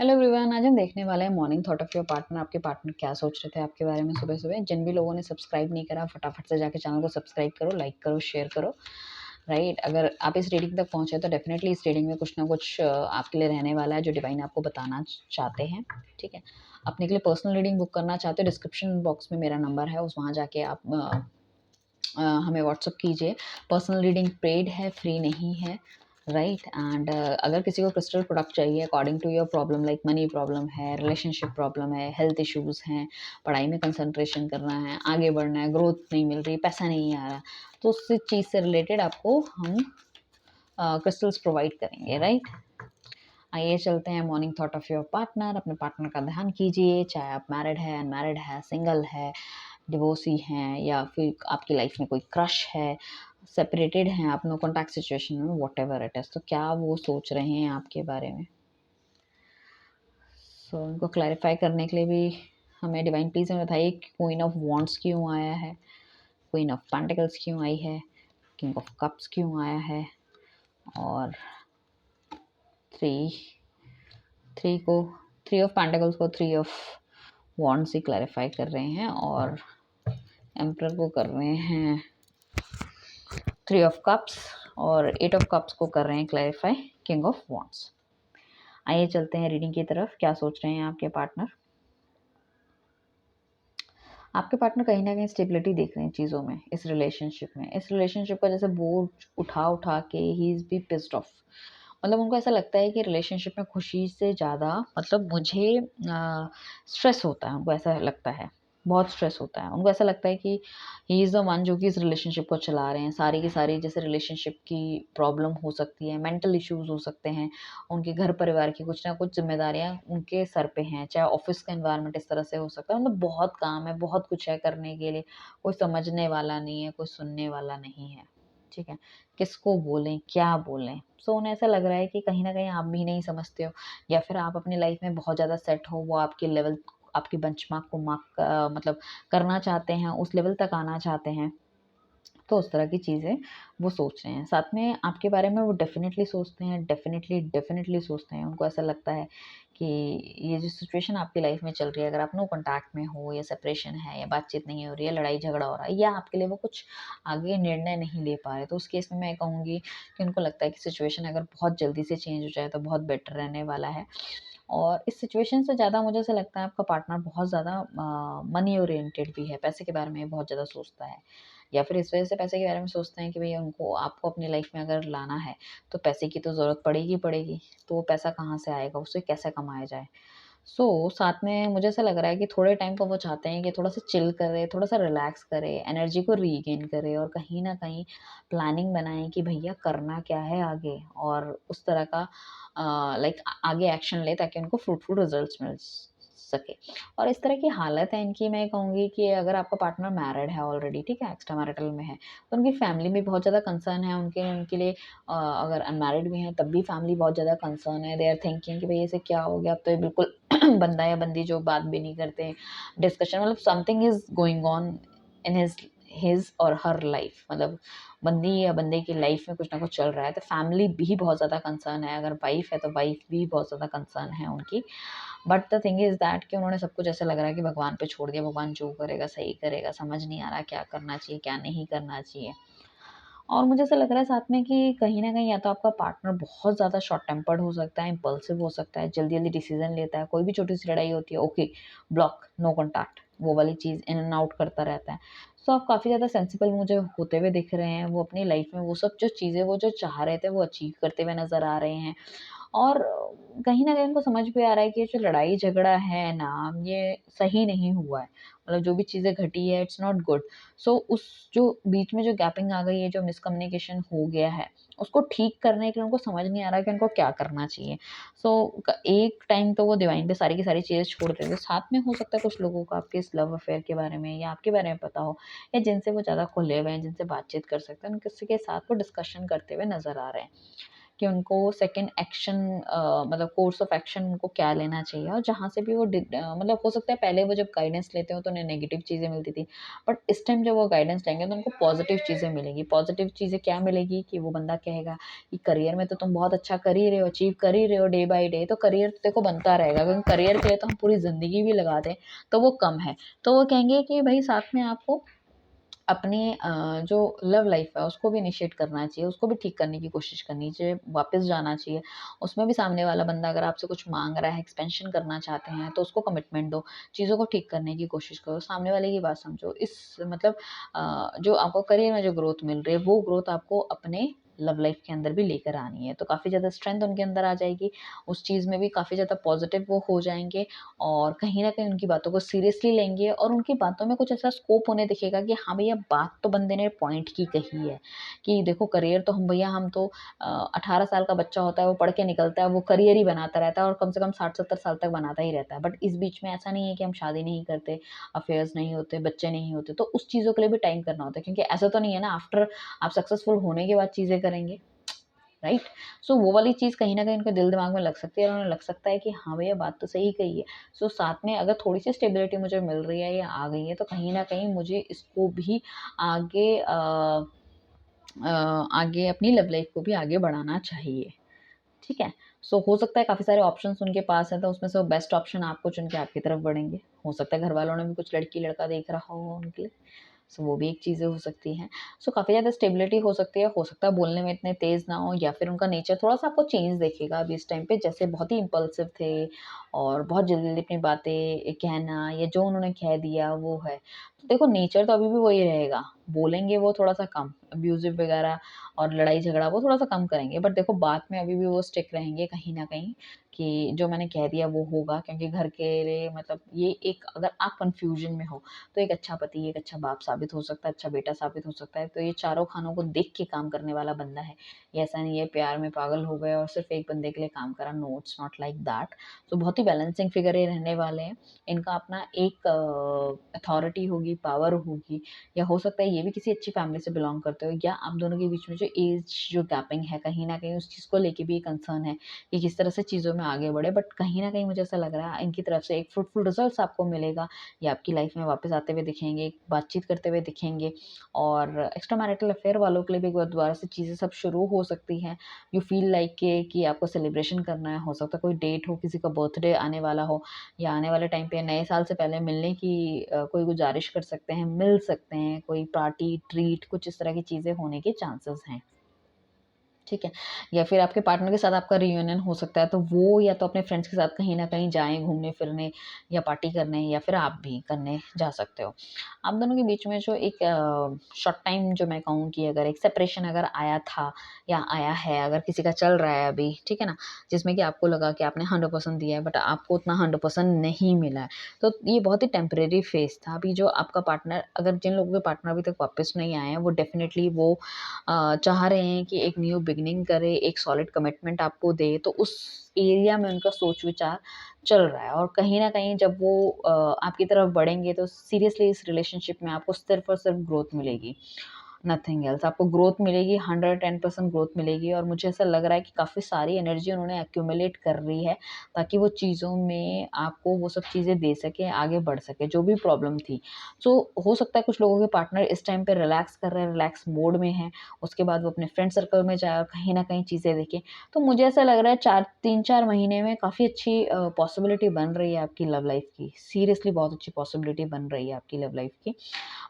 Hello everyone, आज हम देखने वाले हैं morning thought of your partner. आपके पार्टनर क्या सोच रहे थे आपके बारे में सुबह सुबह। जिन भी लोगों ने सब्सक्राइब नहीं करा, फटाफट से जाके चैनल को सब्सक्राइब करो, लाइक करो, शेयर करो। राइट, अगर आप इस रीडिंग तक पहुंचे तो डेफिनेटली इस रीडिंग में कुछ ना कुछ आपके लिए रहने वाला है जो डिवाइन आपको बताना चाहते हैं। ठीक है, अपने के लिए पर्सनल रीडिंग बुक करना चाहते हो, डिस्क्रिप्शन बॉक्स में मेरा नंबर है, उस वहाँ जाके आप हमें व्हाट्सअप कीजिए। पर्सनल रीडिंग पेड है, फ्री नहीं है। राइट एंड अगर किसी को क्रिस्टल प्रोडक्ट चाहिए according to your problem, like money problem है, रिलेशनशिप प्रॉब्लम है, हेल्थ इश्यूज हैं, पढ़ाई में कंसंट्रेशन करना है, आगे बढ़ना है, ग्रोथ नहीं मिल रही, पैसा नहीं आ रहा, तो उस चीज़ से रिलेटेड आपको हम क्रिस्टल्स प्रोवाइड करेंगे। राइट, आइए चलते हैं morning thought of your partner. अपने पार्टनर का ध्यान कीजिए, चाहे आप मैरिड है, अनमैरिड है, सिंगल है, डिवोर्सी हैं, या फिर आपकी लाइफ में कोई क्रश है, सेपरेटेड हैं आप, नो कॉन्टैक्ट सिचुएशन में, वॉट एवर इट इज़, तो क्या वो सोच रहे हैं आपके बारे में। सो उनको क्लैरिफाई करने के लिए भी हमें डिवाइन प्लीज हमें बताइए कि क्वीन ऑफ वॉन्ड्स क्यों आया है, क्वीन ऑफ पेंटिकल्स क्यों आई है, किंग ऑफ कप्स क्यों आया है, और थ्री थ्री को थ्री ऑफ पेंटिकल्स को three of wands he clarify कर रहे हैं, और एम्परर को कर रहे हैं थ्री ऑफ कप्स, और एट ऑफ कप्स को कर रहे हैं क्लैरिफाई किंग ऑफ वॉन्ड्स। आइए चलते हैं रीडिंग की तरफ। क्या सोच रहे हैं आपके पार्टनर। आपके पार्टनर कहीं ना कहीं स्टेबिलिटी देख रहे हैं चीज़ों में, इस रिलेशनशिप का जैसे बोझ उठा उठा के ही इज बी पिस्ड ऑफ। मतलब उनको ऐसा लगता है कि रिलेशनशिप में खुशी से ज़्यादा मतलब मुझे स्ट्रेस होता है, उनको ऐसा लगता है, बहुत स्ट्रेस होता है। उनको ऐसा लगता है कि ही इज़ द वन जो कि इस रिलेशनशिप को चला रहे हैं। सारी की सारी जैसे रिलेशनशिप की प्रॉब्लम हो सकती है, मेंटल इश्यूज हो सकते हैं, उनके घर परिवार की कुछ ना कुछ जिम्मेदारियां उनके सर पे हैं, चाहे ऑफिस का एनवायरनमेंट इस तरह से हो सकता है। मतलब बहुत काम है, बहुत कुछ है करने के लिए, कोई समझने वाला नहीं है, कोई सुनने वाला नहीं है। ठीक है, किसको बोलें, क्या बोलें। सो उन्हें ऐसा लग रहा है कि कहीं ना कहीं आप भी नहीं समझते हो, या फिर आप अपनी लाइफ में बहुत ज़्यादा सेट हो, वो आपके लेवल, आपकी बेंचमार्क को मार्क मतलब करना चाहते हैं, उस लेवल तक आना चाहते हैं। तो उस तरह की चीज़ें वो सोच रहे हैं। साथ में आपके बारे में वो डेफ़िनेटली सोचते हैं, डेफ़िनेटली सोचते हैं। उनको ऐसा लगता है कि ये जो सिचुएशन आपकी लाइफ़ में चल रही है, अगर आप नो कॉन्टैक्ट में हो, या सेपरेशन है, या बातचीत नहीं हो रही है, लड़ाई झगड़ा हो रहा है, या आपके लिए वो कुछ आगे निर्णय नहीं ले पा रहे, तो उस केस में मैं कहूँगी कि उनको लगता है कि सिचुएशन अगर बहुत जल्दी से चेंज हो जाए तो बहुत बेटर रहने वाला है। और इस सिचुएशन से ज़्यादा मुझे ऐसा लगता है आपका पार्टनर बहुत ज़्यादा मनी ओरिएंटेड भी है, पैसे के बारे में बहुत ज़्यादा सोचता है, या फिर इस वजह से पैसे के बारे में सोचते हैं कि भैया उनको आपको अपनी लाइफ में अगर लाना है तो पैसे की तो ज़रूरत पड़ेगी, तो वो पैसा कहाँ से आएगा, उससे कैसे कमाया जाए। साथ में मुझे ऐसा लग रहा है कि थोड़े टाइम को वो चाहते हैं कि थोड़ा सा चिल करे, थोड़ा सा रिलैक्स करे, एनर्जी को रीगेन करे, और कहीं न कहीं प्लानिंग बनाएँ कि भैया करना क्या है आगे, और उस तरह का लाइक आगे एक्शन ले ताकि उनको फ्रूटफुल रिजल्ट्स मिल सके। और इस तरह की हालत है इनकी, मैं कहूँगी कि अगर आपका पार्टनर मैरिड है ऑलरेडी, ठीक है, एक्स्ट्रा मैरिटल में है, तो उनकी फैमिली में बहुत ज़्यादा कंसर्न है उनके लिए। अगर अनमैरिड भी हैं तब भी फैमिली बहुत ज़्यादा कंसर्न है। दे आर थिंकिंग कि भई इसे क्या हो गया, अब तो ये बिल्कुल बंदा या बंदी जो बात भी नहीं करते, डिस्कशन मतलब something is going on in his और हर लाइफ, मतलब बंदी या बंदे की लाइफ में कुछ ना कुछ चल रहा है। तो फैमिली भी बहुत ज़्यादा कंसर्न है, अगर वाइफ है तो वाइफ भी बहुत ज़्यादा कंसर्न है उनकी। But the thing is that कि उन्होंने सब कुछ ऐसा लग रहा है कि भगवान पे छोड़ दिया, भगवान जो करेगा सही करेगा, समझ नहीं आ रहा क्या करना चाहिए, क्या नहीं करना चाहिए। और मुझे ऐसा लग रहा है साथ में कि कहीं न कहीं या तो आपका पार्टनर बहुत ज़्यादा शॉर्ट टेम्पर्ड हो सकता है, इम्पल्सिव हो सकता है, जल्दी-जल्दी डिसीज़न लेता है, कोई भी छोटी-सी लड़ाई होती है, ओके, ब्लॉक, नो कॉन्टैक्ट, वो वाली चीज़ इन एंड आउट करता रहता है। सो आप काफ़ी ज़्यादा सेंसिबल मुझे होते हुए दिख रहे हैं, वो अपनी लाइफ़ में वो सब जो चीज़ें वो जो चाह रहे थे, वो अचीव करते हुए नज़र आ रहे हैं। और कहीं न कहीं उनको समझ भी आ रहा है कि ये जो लड़ाई झगड़ा है ना, ये सही नहीं हुआ है। मतलब जो भी चीज़ें घटी है, इट्स नॉट गुड। उस जो बीच में जो गैपिंग आ गई है, जो मिसकम्युनिकेशन हो गया है, उसको ठीक करने के लिए उनको समझ नहीं आ रहा कि उनको क्या करना चाहिए। एक टाइम तो वो डिवाइन पे सारी की सारी चीज़ें छोड़ देते हैं। साथ में हो सकता है कुछ लोगों को आपके इस लव अफेयर के बारे में या आपके बारे में पता हो, या जिनसे वो ज़्यादा खुले हुए हैं, जिनसे बातचीत कर सकते हैं, उन किसी के साथ वो डिस्कशन करते हुए नज़र आ रहे हैं। कि उनको सेकंड एक्शन मतलब कोर्स ऑफ एक्शन उनको क्या लेना चाहिए, और जहाँ से भी वो मतलब हो सकता है पहले वो जब गाइडेंस लेते हो तो उन्हें नेगेटिव चीज़ें मिलती थी, बट इस टाइम जब वो गाइडेंस लेंगे तो उनको पॉजिटिव चीज़ें मिलेंगी। पॉजिटिव चीज़ें क्या मिलेगी कि वो बंदा कहेगा कि करियर में तो तुम बहुत अच्छा कर ही रहे हो, अचीव कर ही रहे हो डे बाय डे, तो करियर तो देखो बनता रहेगा, क्योंकि करियर के लिए तो हम पूरी ज़िंदगी भी लगा दें तो वो कम है। तो वो कहेंगे कि भाई साथ में आपको अपनी जो लव लाइफ है उसको भी इनिशिएट करना चाहिए, उसको भी ठीक करने की कोशिश करनी चाहिए, वापस जाना चाहिए। उसमें भी सामने वाला बंदा अगर आपसे कुछ माँग रहा है, एक्सपेंशन करना चाहते हैं, तो उसको कमिटमेंट दो, चीज़ों को ठीक करने की कोशिश करो, सामने वाले की बात समझो। इस मतलब जो आपको करियर में जो ग्रोथ मिल रही है, वो ग्रोथ आपको अपने लव लाइफ के अंदर भी लेकर आनी है। तो काफ़ी ज़्यादा स्ट्रेंथ उनके अंदर आ जाएगी, उस चीज़ में भी काफ़ी ज़्यादा पॉज़िटिव वो हो जाएँगे, और कहीं न कहीं उनकी बातों को सीरियसली लेंगे, और उनकी बातों में कुछ ऐसा स्कोप उन्हें दिखेगा कि हाँ भैया, बात तो बंदे ने पॉइंट की कही है, कि देखो करियर तो हम भैया हम तो 18 साल का बच्चा होता है, वो पढ़ के निकलता है, वो करियर ही बनाता रहता है और कम से कम 60-70 साल तक बनाता ही रहता है। बट इस बीच में ऐसा नहीं है कि हम शादी नहीं करते, अफेयर्स नहीं होते, बच्चे नहीं होते, तो उस चीज़ों के लिए भी टाइम करना होता है, क्योंकि ऐसा तो नहीं है ना आफ्टर आप सक्सेसफुल होने के बाद चीज़ें करेंगे, राइट? सो वो वाली चीज़ कहीं न कहीं उनके दिल-दिमाग में लग सकती है, और उन्हें लग सकता है कि हाँ भैया, बात तो सही कही है। सो साथ में अगर थोड़ी-सी स्टेबिलिटी मुझे मिल रही है या आ गई है, तो कहीं न कहीं मुझे इसको भी आगे आगे अपनी लव लाइफ़ को भी आगे बढ़ाना चाहिए, ठीक है? सो हो सकता है काफ़ी सारे ऑप्शंस उनके पास हैं, तो उसमें से वो बेस्ट ऑप्शन आपको चुन के आपकी तरफ बढ़ेंगे। हो सकता है घरवालों ने भी कुछ लड़की-लड़का देख रखा हो उनके लिए। सो वो भी एक चीज़ें हो सकती हैं। सो काफ़ी ज़्यादा स्टेबिलिटी हो सकता है बोलने में इतने तेज़ ना हो, या फिर उनका नेचर थोड़ा-सा आपको चेंज दिखेगा अभी इस टाइम पे, जैसे बहुत ही इम्पल्सिव थे और बहुत जल्दी-जल्दी अपनी बातें कहना, या जो उन्होंने कह दिया वो है। तो देखो नेचर तो अभी भी वही रहेगा, बोलेंगे वो थोड़ा-सा कम, अब्यूज़िव वगैरह और लड़ाई-झगड़ा वो थोड़ा-सा कम करेंगे, बट देखो बात में अभी भी वो स्टिक रहेंगे कहीं न कहीं, कि जो मैंने कह दिया वो होगा, क्योंकि घर के लिए मतलब ये एक, अगर आप कन्फ्यूज़न में हो तो एक अच्छा पति, एक अच्छा बाप साबित हो सकता है, अच्छा बेटा साबित हो सकता है। तो ये चारों खानों को देख के काम करने वाला बंदा है। ये ऐसा नहीं है प्यार में पागल हो गए और सिर्फ़ एक बंदे के लिए काम करा, no it's not like that. तो बहुत ही बैलेंसिंग फिगर ये रहने वाले हैं। इनका अपना एक अथॉरिटी होगी, पावर होगी, या हो सकता है ये भी किसी अच्छी फैमिली से बिलॉन्ग करते हो, या आप दोनों के बीच में जो एज जो गैपिंग है, कहीं न कहीं उस चीज़ को लेके भी कंसर्न है कि किस तरह से चीज़ों में आगे बढ़े। बट कहीं न कहीं मुझे ऐसा लग रहा है इनकी तरफ से एक फ्रूटफुल रिज़ल्ट्स आपको मिलेगा। ये आपकी लाइफ में वापस आते हुए दिखेंगे, बातचीत करते हुए दिखेंगे, और एक्स्ट्रा मैरिटल अफेयर वालों के लिए भी एक बार दोबारा से चीज़ें सब शुरू हो सकती हैं। यू फील लाइक के कि आपको सेलिब्रेशन करना है, हो सकता है कोई डेट हो, किसी का बर्थडे आने वाला हो, या आने वाले टाइम पे नए साल से पहले मिलने की कोई गुज़ारिश कर सकते हैं, मिल सकते हैं, कोई पार्टी, ट्रीट, कुछ इस तरह की चीज़ें होने के चांसेस हैं। ठीक है? या फिर आपके पार्टनर के साथ आपका रियूनियन हो सकता है, तो वो या तो अपने फ्रेंड्स के साथ कहीं न कहीं जाएँ घूमने-फिरने या पार्टी करने, या फिर आप भी करने जा सकते हो। आप दोनों के बीच में जो एक शॉर्ट टाइम जो मैं कहूँ कि अगर एक सेपरेशन अगर आया था या आया है, अगर किसी का चल रहा है अभी, ठीक है ना? जिसमें कि आपको लगा कि आपने 100% दिया है, बट आपको उतना 100% नहीं मिला है। तो ये बहुत ही टेम्परेरी फ़ेज़ था। अभी जो आपका पार्टनर, अगर जिन लोगों के पार्टनर अभी तक वापस नहीं आए हैं, वो डेफ़िनिटली वो चाह रहे हैं कि एक न्यू बिगिनिंग करे, एक सॉलिड कमिटमेंट आपको दे, तो उस एरिया में उनका सोच-विचार चल रहा है, और कहीं न कहीं जब वो आपकी तरफ बढ़ेंगे तो सीरियसली इस रिलेशनशिप में आपको सिर्फ़ और सिर्फ़ ग्रोथ मिलेगी। नथिंग एल्स, आपको ग्रोथ मिलेगी, 110% ग्रोथ मिलेगी, और मुझे ऐसा लग रहा है कि काफ़ी सारी एनर्जी उन्होंने एक्यूमुलेट कर ली है, ताकि वो चीज़ों में आपको वो सब चीज़ें दे सकें, आगे बढ़ सकें, जो भी प्रॉब्लम थी। सो हो सकता है कुछ लोगों के पार्टनर इस टाइम पे रिलैक्स कर रहे हैं, रिलैक्स मोड में हैं, उसके बाद वो अपने फ्रेंड सर्कल में जाए और कहीं न कहीं चीज़ें देखें। तो मुझे ऐसा लग रहा है 3-4 महीने में काफ़ी अच्छी पॉसिबिलिटी बन रही है आपकी लव लाइफ़ की। सीरियसली बहुत अच्छी पॉसिबिलिटी बन रही है आपकी लव लाइफ़ की।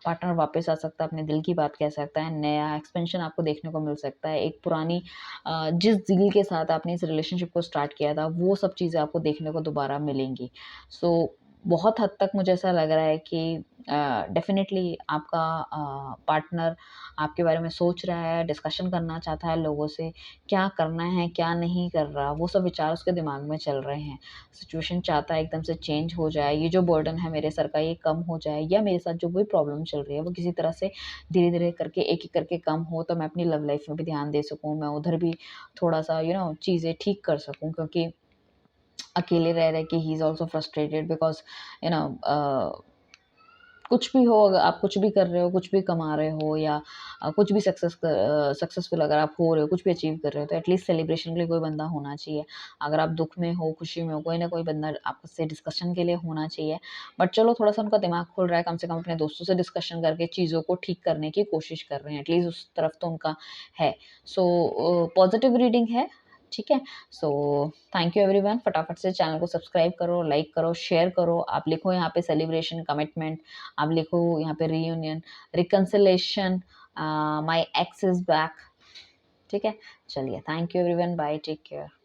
पार्टनर वापस आ सकता है, अपने दिल की बात कह सकता है, नया एक्सपेंशन आपको देखने को मिल सकता है। एक पुरानी जिस दिल के साथ आपने इस रिलेशनशिप को स्टार्ट किया था, वो सब चीज़ें आपको देखने को दोबारा मिलेंगी। सो बहुत हद तक मुझे ऐसा लग रहा है कि डेफ़िनिटली आपका पार्टनर आपके बारे में सोच रहा है, डिस्कशन करना चाहता है लोगों से, क्या करना है, क्या नहीं कर रहा, वो सब विचार उसके दिमाग में चल रहे हैं। सिचुएशन चाहता है एकदम से चेंज हो जाए, ये जो बर्डन है मेरे सर का ये कम हो जाए, या मेरे साथ जो भी प्रॉब्लम चल रही है वो किसी तरह से धीरे-धीरे करके एक-एक करके कम हो, तो मैं अपनी लव लाइफ में भी ध्यान दे सकूँ, मैं उधर भी थोड़ा-सा चीज़ें ठीक कर सकूँ, क्योंकि अकेले रह-रह के he is also frustrated because you know कुछ भी हो, अगर आप कुछ भी कर रहे हो, कुछ भी कमा रहे हो या कुछ भी सक्सेसफुल अगर आप हो रहे हो, कुछ भी अचीव कर रहे हो, तो एटलीस्ट सेलिब्रेशन के लिए कोई बंदा होना चाहिए। अगर आप दुःख में हो, खुशी में हो, कोई ना कोई बंदा आपसे डिस्कशन के लिए होना चाहिए। बट चलो थोड़ा-सा उनका दिमाग खुल रहा है, कम से कम अपने दोस्तों से डिस्कशन करके चीज़ों को ठीक करने की कोशिश कर रहे हैं, एटलीस्ट उस तरफ तो उनका है। सो पॉजिटिव रीडिंग है, ठीक है? So thank you everyone. फटाफट से चैनल को सब्सक्राइब करो, लाइक करो, शेयर करो। आप लिखो यहाँ पे सेलिब्रेशन, कमिटमेंट, आप लिखो यहाँ पे reunion, reconciliation, my ex is back, ठीक है? चलिए, thank you everyone, bye, take care.